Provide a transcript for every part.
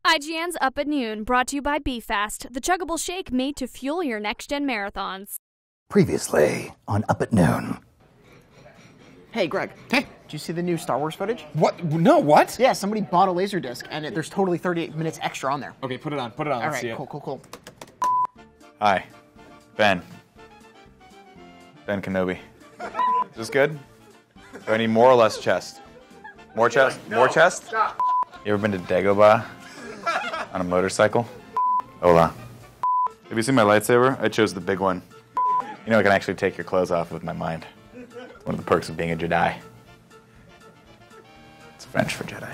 IGN's Up at Noon, brought to you by BeFast, the chuggable shake made to fuel your next-gen marathons. Previously on Up at Noon. Hey, Greg. Hey. Did you see the new Star Wars footage? What? No, what? Yeah, somebody bought a Laserdisc, and there's totally 38 minutes extra on there. Okay, put it on. Put it on. All Let's see right, it. cool. Hi, Ben. Ben Kenobi. Is this good? Do I need more or less chest? More chest? No. More chest? Stop. You ever been to Dagobah on a motorcycle? Hola. Have you seen my lightsaber? I chose the big one. You know, I can actually take your clothes off with my mind. It's one of the perks of being a Jedi. It's French for Jedi.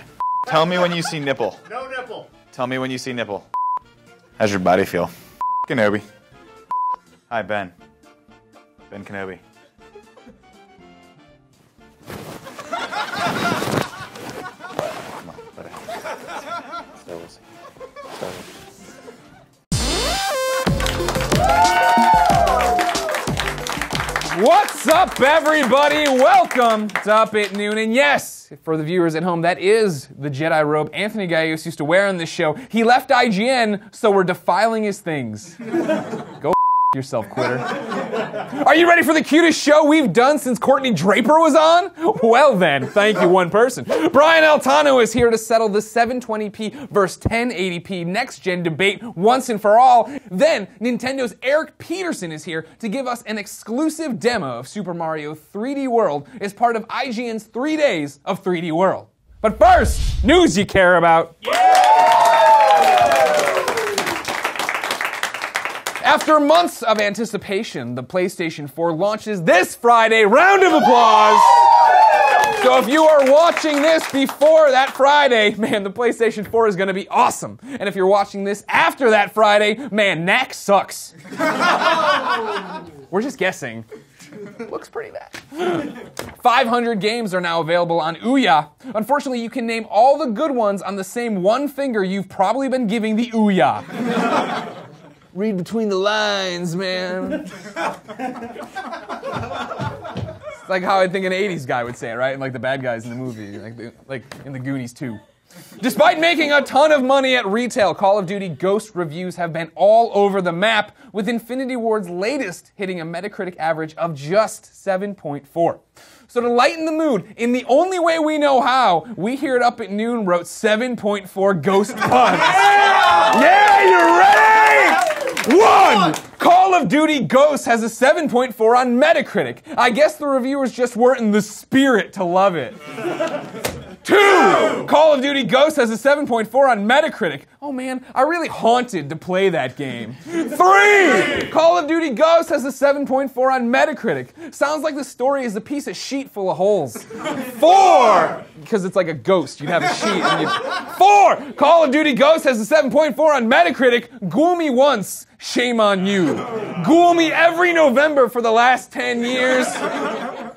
Tell me when you see nipple. No nipple. Tell me when you see nipple. How's your body feel? Kenobi. Hi, Ben. Ben Kenobi. Come on, buddy. Star Wars. Star Wars. What's up, everybody? Welcome to Up at Noon. And yes, for the viewers at home, that is the Jedi robe Anthony Gaius used to wear on this show. He left IGN, so we're defiling his things. Go yourself, quitter. Are you ready for the cutest show we've done since Courtney Draper was on? Well then, thank you, one person. Brian Altano is here to settle the 720p versus 1080p next-gen debate once and for all. Then, Nintendo's Eric Peterson is here to give us an exclusive demo of Super Mario 3D World as part of IGN's 3 days of 3D World. But first, news you care about. After months of anticipation, the PlayStation 4 launches this Friday. Round of applause! So if you are watching this before that Friday, man, the PlayStation 4 is going to be awesome. And if you're watching this after that Friday, man, Knack sucks. We're just guessing. Looks pretty bad. 500 games are now available on Ouya. Unfortunately, you can name all the good ones on the same one finger you've probably been giving the Ouya. Read between the lines, man. It's like how I think an 80s guy would say it, right? And like the bad guys in the movie, like in the Goonies 2. Despite making a ton of money at retail, Call of Duty Ghost reviews have been all over the map, with Infinity Ward's latest hitting a Metacritic average of just 7.4. So to lighten the mood, in the only way we know how, we here at Up at Noon wrote 7.4 Ghost puns. Yeah, you ready? 1! Call of Duty Ghosts has a 7.4 on Metacritic. I guess the reviewers just weren't in the spirit to love it. 2! Call of Duty Ghosts has a 7.4 on Metacritic. Oh man, I really haunted to play that game. 3! Call of Duty Ghosts has a 7.4 on Metacritic. Sounds like the story is a piece of sheet full of holes. 4! Because it's like a ghost, you'd have a sheet and you'd... 4! Call of Duty Ghosts has a 7.4 on Metacritic. Ghoul me once, shame on you. Ghoul me every November for the last 10 years.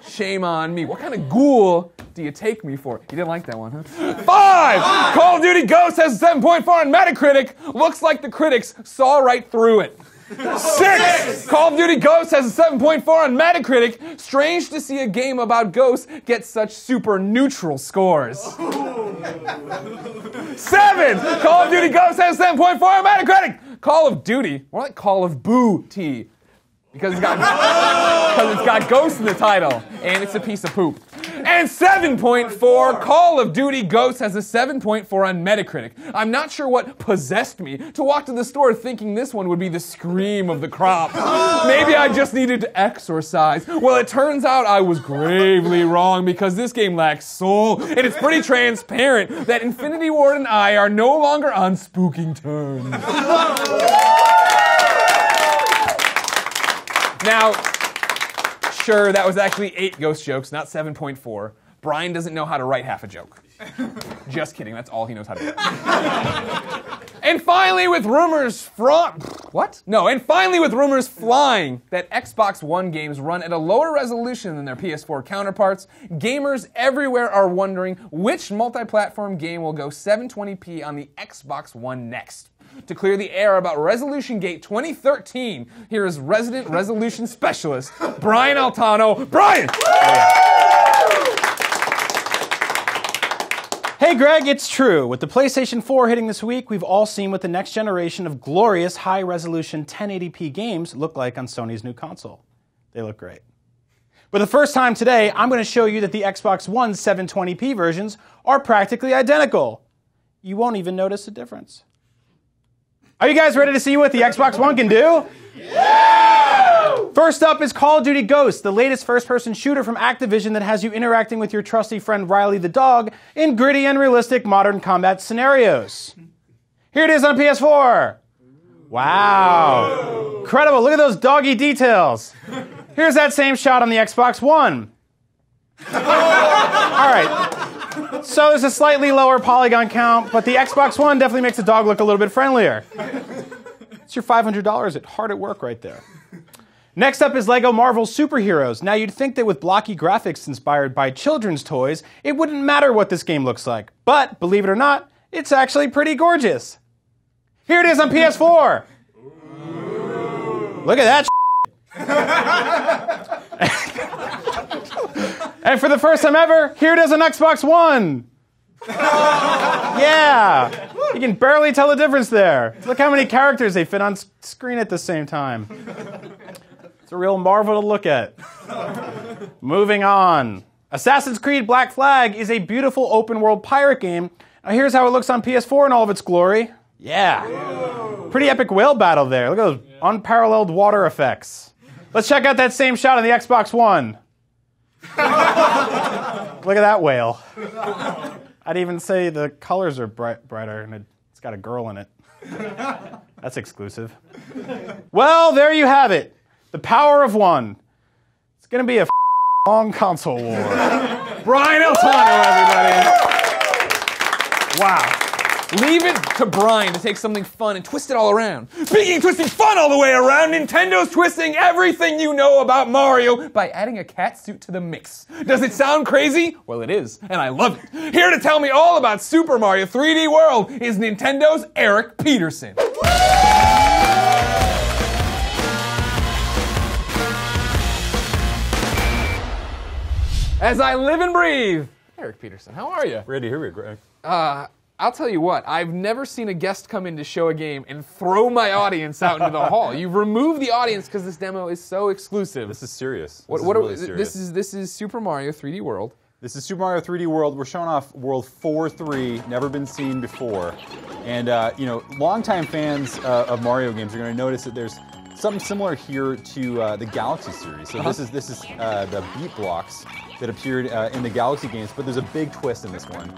Shame on me. What kind of ghoul do you take me for? You didn't like that one, huh? 5! Call of Duty Ghosts has a 7.4 on Metacritic. Looks like the critics saw right through it. 6! Call of Duty Ghosts has a 7.4 on Metacritic. Strange to see a game about ghosts get such super neutral scores. 7! Call of Duty Ghosts has a 7.4 on Metacritic. Call of Duty, more like Call of Boo-T. Because it's got ghosts in the title, and it's a piece of poop. And 7.4, Call of Duty Ghosts has a 7.4 on Metacritic. I'm not sure what possessed me to walk to the store thinking this one would be the scream of the crop. Maybe I just needed to exorcise. Well, it turns out I was gravely wrong because this game lacks soul, and it's pretty transparent that Infinity Ward and I are no longer on spooking terms. Now, sure, that was actually 8 ghost jokes, not 7.4. Brian doesn't know how to write half a joke. Just kidding, that's all he knows how to do. And finally, with rumors flying that Xbox One games run at a lower resolution than their PS4 counterparts, gamers everywhere are wondering which multi-platform game will go 720p on the Xbox One next. To clear the air about Resolution Gate 2013, here is resident resolution specialist, Brian Altano. Brian! Hey Greg, it's true. With the PlayStation 4 hitting this week, we've all seen what the next generation of glorious high-resolution 1080p games look like on Sony's new console. They look great. For the first time today, I'm going to show you that the Xbox One 720p versions are practically identical. You won't even notice a difference. Are you guys ready to see what the Xbox One can do? Yeah! First up is Call of Duty Ghosts, the latest first-person shooter from Activision that has you interacting with your trusty friend Riley the dog in gritty and realistic modern combat scenarios. Here it is on PS4. Wow. Incredible, look at those doggy details. Here's that same shot on the Xbox One. All right, so there's a slightly lower polygon count, but the Xbox One definitely makes the dog look a little bit friendlier. It's your $500 hard at work right there. Next up is LEGO Marvel Superheroes. Now you'd think that with blocky graphics inspired by children's toys, it wouldn't matter what this game looks like. But, believe it or not, it's actually pretty gorgeous. Here it is on PS4. Look at that. And for the first time ever, here it is on Xbox One. Yeah, you can barely tell the difference there. Look how many characters they fit on screen at the same time. It's a real marvel to look at. Moving on. Assassin's Creed Black Flag is a beautiful open-world pirate game. Now here's how it looks on PS4 in all of its glory. Yeah. Pretty epic whale battle there. Look at those unparalleled water effects. Let's check out that same shot on the Xbox One. Look at that whale. I'd even say the colors are brighter, and it's got a girl in it. That's exclusive. Well, there you have it. The power of one. It's going to be a long console war. Brian Altano, everybody. Wow. Leave it to Brian to take something fun and twist it all around. Speaking of twisting fun all the way around, Nintendo's twisting everything you know about Mario by adding a cat suit to the mix. Does it sound crazy? Well, it is, and I love it. Here to tell me all about Super Mario 3D World is Nintendo's Eric Peterson. As I live and breathe, Eric Peterson, how are you? Ready to hear you, Greg. I'll tell you what, I've never seen a guest come in to show a game and throw my audience out into the hall. You've removed the audience because this demo is so exclusive. This is serious. This is Super Mario 3D World. This is Super Mario 3D World. We're showing off World 4.3, never been seen before. And, you know, longtime fans of Mario games are going to notice that there's something similar here to the Galaxy series. So this is the beat blocks that appeared in the Galaxy games, but there's a big twist in this one.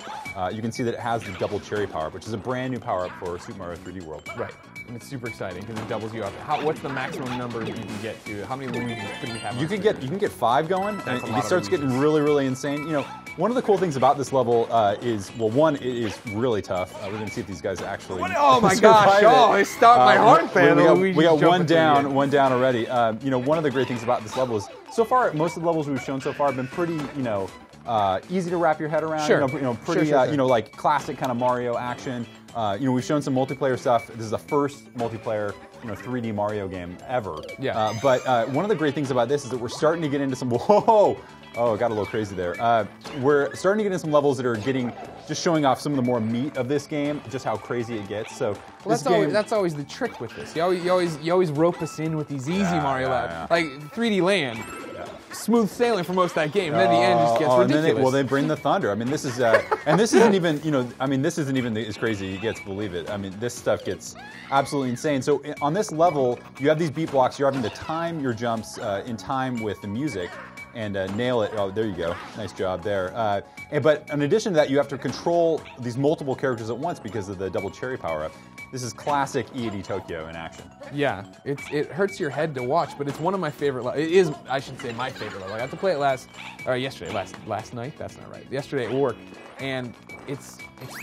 You can see that it has the double cherry power-up, which is a brand new power-up for Super Mario 3D World. Right, and it's super exciting because it doubles you up. What's the maximum number you can get to? How many Luigi's could we have? You can get 5 going, and it starts getting really, really insane. You know, one of the cool things about this level is, well, one, it is really tough. We're going to see if these guys actually. Oh my gosh! Oh, it stopped my heart there. We got one down already. You know, one of the great things about this level is, so far, most of the levels we've shown so far have been pretty, you know, easy to wrap your head around. Sure. You know, pretty, you know, like classic kind of Mario action. You know, we've shown some multiplayer stuff. This is the first multiplayer, you know, 3D Mario game ever. Yeah. But one of the great things about this is that we're starting to get into some. Whoa! Oh, it got a little crazy there. We're starting to get into some levels that are just showing off some of the more meat of this game, just how crazy it gets. So well, that's always the trick with this. You always rope us in with these easy Mario levels, like 3D Land. Smooth sailing for most of that game. And then the end just gets ridiculous. They bring the thunder. I mean, this is, and this isn't even, you know, I mean, this isn't even as crazy as it gets, believe it. I mean, this stuff gets absolutely insane. So on this level, you have these beat blocks. You're having to time your jumps in time with the music and nail it. Oh, there you go. Nice job there. But in addition to that, you have to control these multiple characters at once because of the double cherry power-up. This is classic E.A.D. Tokyo in action. Yeah, it hurts your head to watch, but it's one of my favorite levels. It is, I should say, my favorite level. I got to play it last night? That's not right. Yesterday at work, and it's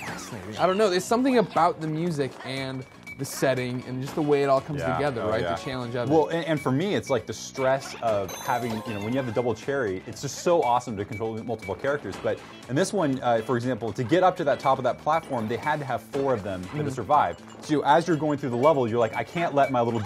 fascinating. I don't know, there's something about the music and the setting and just the way it all comes together, right? The challenge of it. Well, and for me, it's like the stress of having, you know, when you have the double cherry, it's just so awesome to control multiple characters. But in this one, for example, to get up to that top of that platform, they had to have 4 of them to survive. So as you're going through the level, you're like, I can't let my little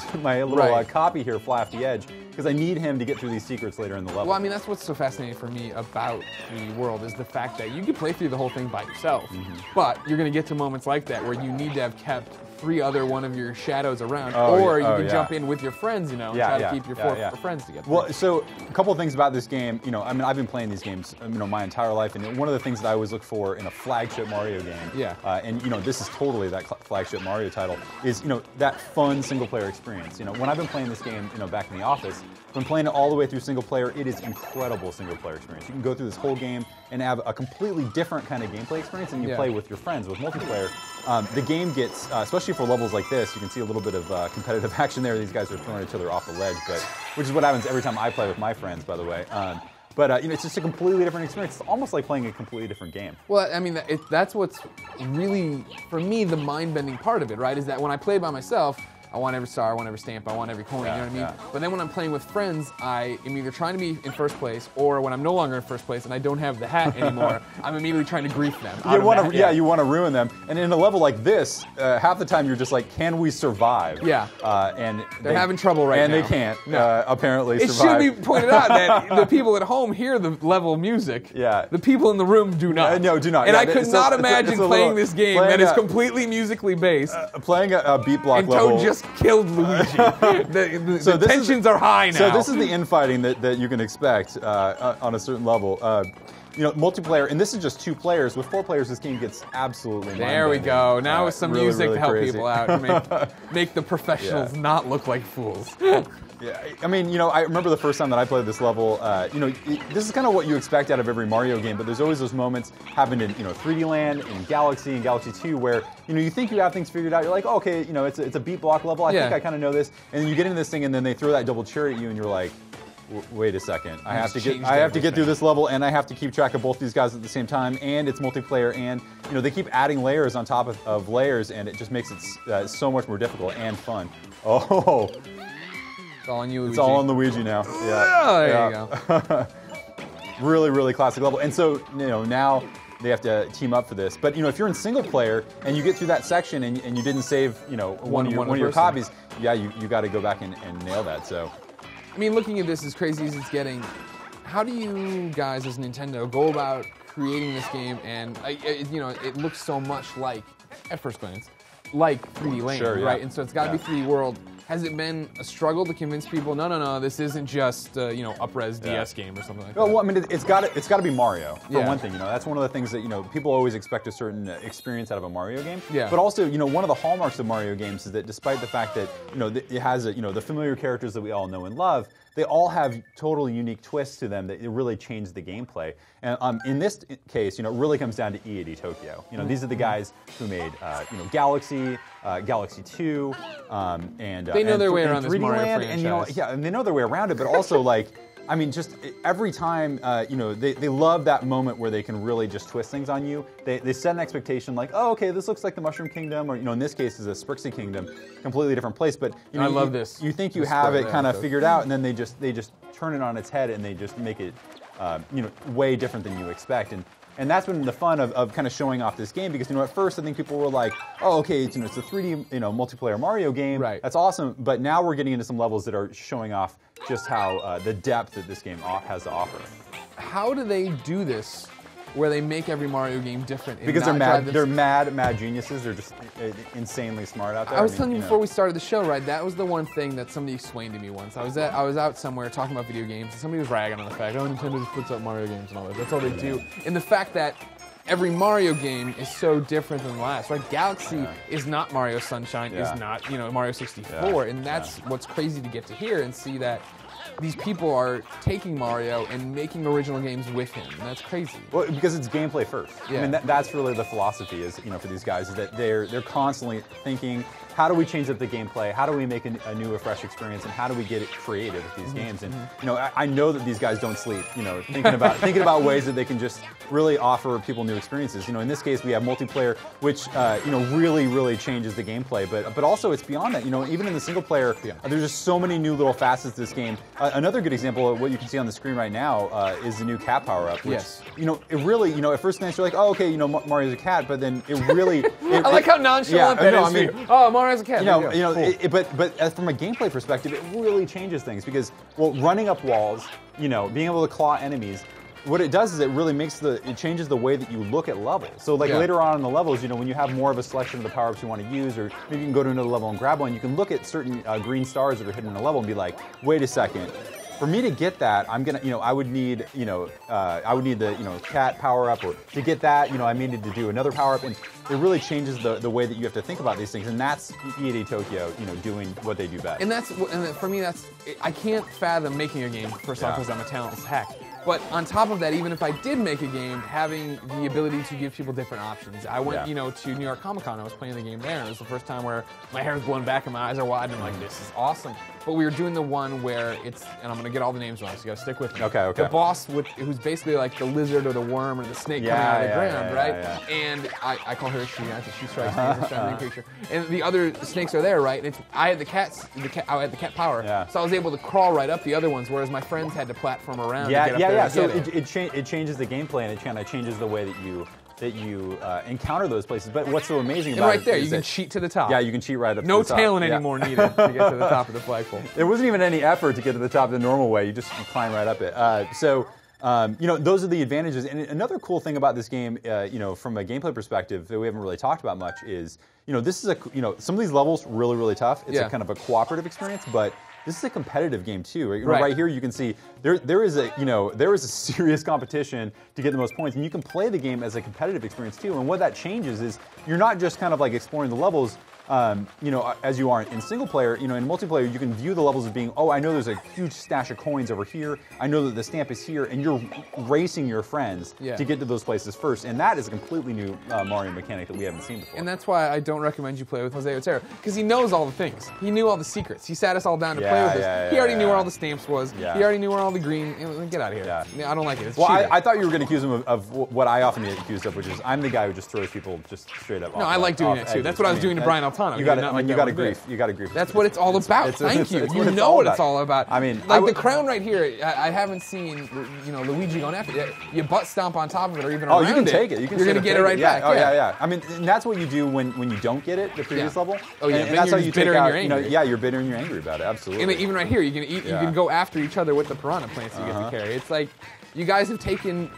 copy here fly off the edge. because I need him to get through these secrets later in the level. Well, I mean, that's what's so fascinating for me about the world is the fact that you can play through the whole thing by yourself, but you're going to get to moments like that where you need to have kept one of your shadows around, or you can jump in with your friends, and try to keep your four friends together. Well, so a couple of things about this game, I mean, I've been playing these games, my entire life, and one of the things that I always look for in a flagship Mario game, and this is totally that flagship Mario title, is that fun single-player experience. When I've been playing this game, back in the office, I've been playing it all the way through single-player. It is incredible single-player experience. You can go through this whole game and have a completely different kind of gameplay experience than you play with your friends with multiplayer. The game gets, especially for levels like this, you can see a little bit of competitive action there. These guys are throwing each other off the ledge, which is what happens every time I play with my friends, by the way. But it's just a completely different experience. It's almost like playing a completely different game. Well, I mean, that's what's really, for me, the mind-bending part of it, right? Is that when I play by myself, I want every star, I want every stamp, I want every coin, you know what I mean? But then when I'm playing with friends, I am either trying to be in first place, or when I'm no longer in first place and I don't have the hat anymore, I'm immediately trying to grief them. You want to ruin them. And in a level like this, half the time you're just like, can we survive? Yeah. And they're having trouble right now. And they can't, apparently, survive. It should be pointed out that the people at home hear the level of music. Yeah. The people in the room do not. No, do not. And I could not imagine playing this game that is completely musically based. Playing a beat block and level. Toad just killed Luigi. The tensions are high now. So this is the infighting that you can expect on a certain level. Multiplayer, and this is just 2 players. With 4 players, this game gets absolutely There we go. Now with some really, music really to help crazy. people out, to make the professionals not look like fools. Yeah, I mean, I remember the first time that I played this level, this is kind of what you expect out of every Mario game, but there's always those moments happened in, 3D Land, in Galaxy, and Galaxy 2, where, you think you have things figured out. You're like, oh, okay, it's a beat block level. I think I kind of know this. And then you get into this thing, and then they throw that double cherry at you, and you're like, wait a second. I have to get through this level, and I have to keep track of both these guys at the same time, and it's multiplayer, and they keep adding layers on top of layers, and it just makes it so much more difficult and fun. Oh. It's all on you, Luigi. It's all on Luigi now. There you go. Really, really classic level. And so, now they have to team up for this. But, if you're in single player and you get through that section and you didn't save, one of your copies, you got to go back and nail that. So, I mean, looking at this as crazy as it's getting, how do you guys as Nintendo go about creating this game? And it looks so much like, at first glance, like 3D Land, right? And so it's got to be 3D World. Has it been a struggle to convince people? No, this isn't just up-res DS game or something like that? Well, I mean, it's got to be Mario for one thing. That's one of the things that people always expect a certain experience out of a Mario game. Yeah. But also, one of the hallmarks of Mario games is that despite the fact that it has the familiar characters that we all know and love, they all have totally unique twists to them that really change the gameplay. And in this case, it really comes down to EAD Tokyo. These are the guys who made Galaxy, Galaxy 2, and they know their way around this Mario Land, franchise. And they know their way around it, but also just every time, they love that moment where they can really just twist things on you. They set an expectation like, oh, okay, this looks like the Mushroom Kingdom, or in this case is a Sprixie Kingdom, completely different place. But I love this. You think you have it kind of figured out, and then they just turn it on its head and they just make it, way different than you expect. And that's been the fun of kind of showing off this game, because at first I think people were like, oh, okay, it's a 3D multiplayer Mario game. Right. That's awesome. But now we're getting into some levels that are showing off just how the depth that this game has to offer. How do they do this, where they make every Mario game different? Because they're mad. They're mad geniuses. They're just insanely smart out there. I was telling you before we started the show, right? That was the one thing that somebody explained to me once. I was out somewhere talking about video games, and somebody was ragging on the fact, oh, Nintendo just puts out Mario games and all that. That's all they do. And the fact that every Mario game is so different than the last, right? Galaxy is not Mario Sunshine, is not Mario 64, and that's what's crazy to get to hear and see that these people are taking Mario and making original games with him, and that's crazy. Well, because it's gameplay first. Yeah. I mean, that's really the philosophy is, for these guys, is that they're constantly thinking, how do we change up the gameplay? How do we make a new, a fresh experience? And how do we get it creative with these games? And I know that these guys don't sleep. Thinking about ways that they can just really offer people new experiences. In this case, we have multiplayer, which really changes the gameplay. But also it's beyond that. Even in the single player, there's just so many new little facets to this game. Another good example of what you can see on the screen right now is the new cat power up. Which, it really, at first glance you're like, oh, okay, Mario's a cat, but then it really. I like how nonchalant that is. I mean, oh, Mario as a cat. But from a gameplay perspective, it really changes things because, well, running up walls, being able to claw enemies. What it does is it changes the way that you look at levels. So later on in the levels, when you have more of a selection of the power-ups you want to use, or maybe you can go to another level and grab one, you can look at certain green stars that are hidden in a level and be like, wait a second. For me to get that, I'm gonna, I would need, the cat power-up, or to get that, I needed to do another power-up, and it really changes the way that you have to think about these things, and that's EA Tokyo, doing what they do best. And for me, I can't fathom making a game first off because I'm a talentless hack. But on top of that, even if I did make a game, having the ability to give people different options. I went, to New York Comic Con. I was playing the game there, and it was the first time where my hair was blown back and my eyes are wide, and I'm like, this is awesome. But we were doing the one where it's, and I'm gonna get all the names wrong, so you gotta stick with me. Okay. The boss, who's basically like the lizard or the worm or the snake coming out of the ground, right? Yeah. And I call her a she. She strikes me as a feminine creature. And the other snakes are there, right? And I had the cat power, so I was able to crawl right up the other ones, whereas my friends had to platform around. To get up there So it changes the gameplay, and it kind of changes the way that you encounter those places. But what's so amazing about right there, you can cheat to the top. Yeah, you can cheat right up to the top. No talent anymore needed to get to the top of the flagpole. There wasn't even any effort to get to the top the normal way. You just climb right up it. Those are the advantages. And another cool thing about this game, from a gameplay perspective that we haven't really talked about much is, this is some of these levels really, really tough. It's a kind of a cooperative experience, but this is a competitive game too. Right here, you can see there is a serious competition to get the most points, and you can play the game as a competitive experience too. And what that changes is you're not just kind of like exploring the levels. As you are in single player, in multiplayer, you can view the levels as being, I know there's a huge stash of coins over here. I know that the stamp is here, and you're racing your friends to get to those places first. And that is a completely new Mario mechanic that we haven't seen before. And that's why I don't recommend you play with Jose Otero, because he knows all the things. He knew all the secrets. He sat us all down to play with us. He already knew where all the stamps was. He already knew where all the green. Get out of here. I don't like it. It's I thought you were going to accuse him of what I often get accused of, which is I'm the guy who just throws people just straight up. No, I like doing it too. That's what I was doing to Brian Altano. You got to grief. You got to grief. That's what it's all about. Thank you. You know what it's all about. I mean, the crown right here. I haven't seen Luigi going after it. You butt stomp on top of it or even around it. You can take it. You're going to get it right back. Yeah. I mean, and that's what you do when you don't get it the previous level. Oh yeah. And that's how you take out. You're bitter and you're angry about it. Absolutely. And even right here, you can go after each other with the piranha plants you get to carry. It's like, you guys have taken,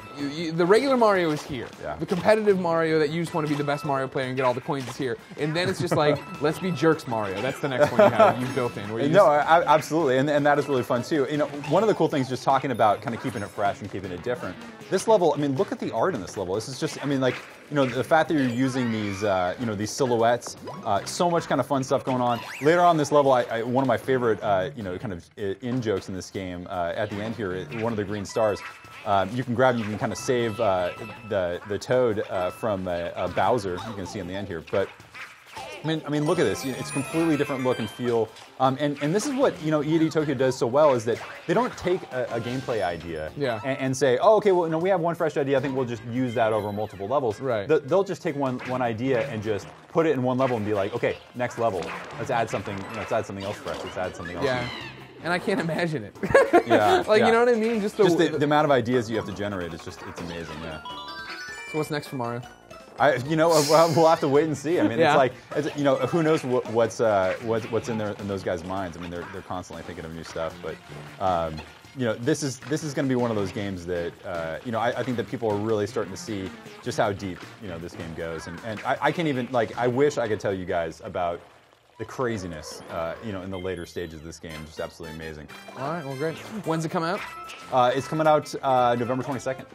the regular Mario is here. The competitive Mario that you just want to be the best Mario player and get all the coins is here. And then it's just like, let's be jerks Mario. That's the next one you've built in. Absolutely. And that is really fun too. One of the cool things, just talking about kind of keeping it fresh and keeping it different. This level, look at the art in this level. This is just, the fact that you're using these silhouettes, so much kind of fun stuff going on. Later on this level, one of my favorite, kind of in-jokes in this game, at the end here, one of the green stars, you can kind of save the Toad from Bowser. You can see in the end here, but look at this. It's completely different look and feel, and this is what EA Tokyo does so well, is that they don't take a gameplay idea and say, okay, well, we have one fresh idea. I think we'll just use that over multiple levels. Right. They'll just take one idea and just put it in one level and be like, okay, next level. Let's add something. Let's add something else fresh. Let's add something else. Yeah. And I can't imagine it. You know what I mean? Just the amount of ideas you have to generate is it's amazing. Yeah. So what's next for Mario? We'll have to wait and see. It's who knows what's in those guys' minds. They're constantly thinking of new stuff. But this is going to be one of those games that I think that people are really starting to see just how deep this game goes. And I can't even I wish I could tell you guys about the craziness, in the later stages of this game. Just absolutely amazing. All right, well, great. When's it come out? It's coming out November 22nd.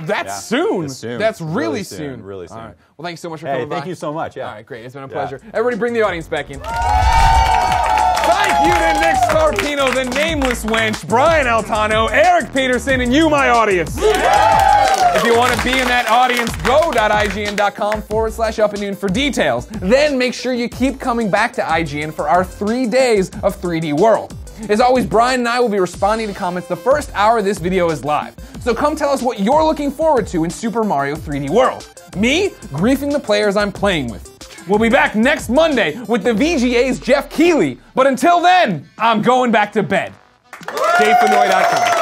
That's soon. It's soon. That's really soon. Really soon. All right. Well, thank you so much for coming by. Thank you so much. Yeah. All right, great. It's been a pleasure. Everybody bring the audience back in. Thank you to Nick Scarpino, the nameless wench, Brian Altano, Eric Peterson, and you, my audience. If you want to be in that audience, go.ign.com/up-at-noon for details. Then make sure you keep coming back to IGN for our 3 days of 3D World. As always, Brian and I will be responding to comments the first hour this video is live. So come tell us what you're looking forward to in Super Mario 3D World. Me, griefing the players I'm playing with. We'll be back next Monday with the VGA's Jeff Keighley. But until then, I'm going back to bed. DaveFenoy.com.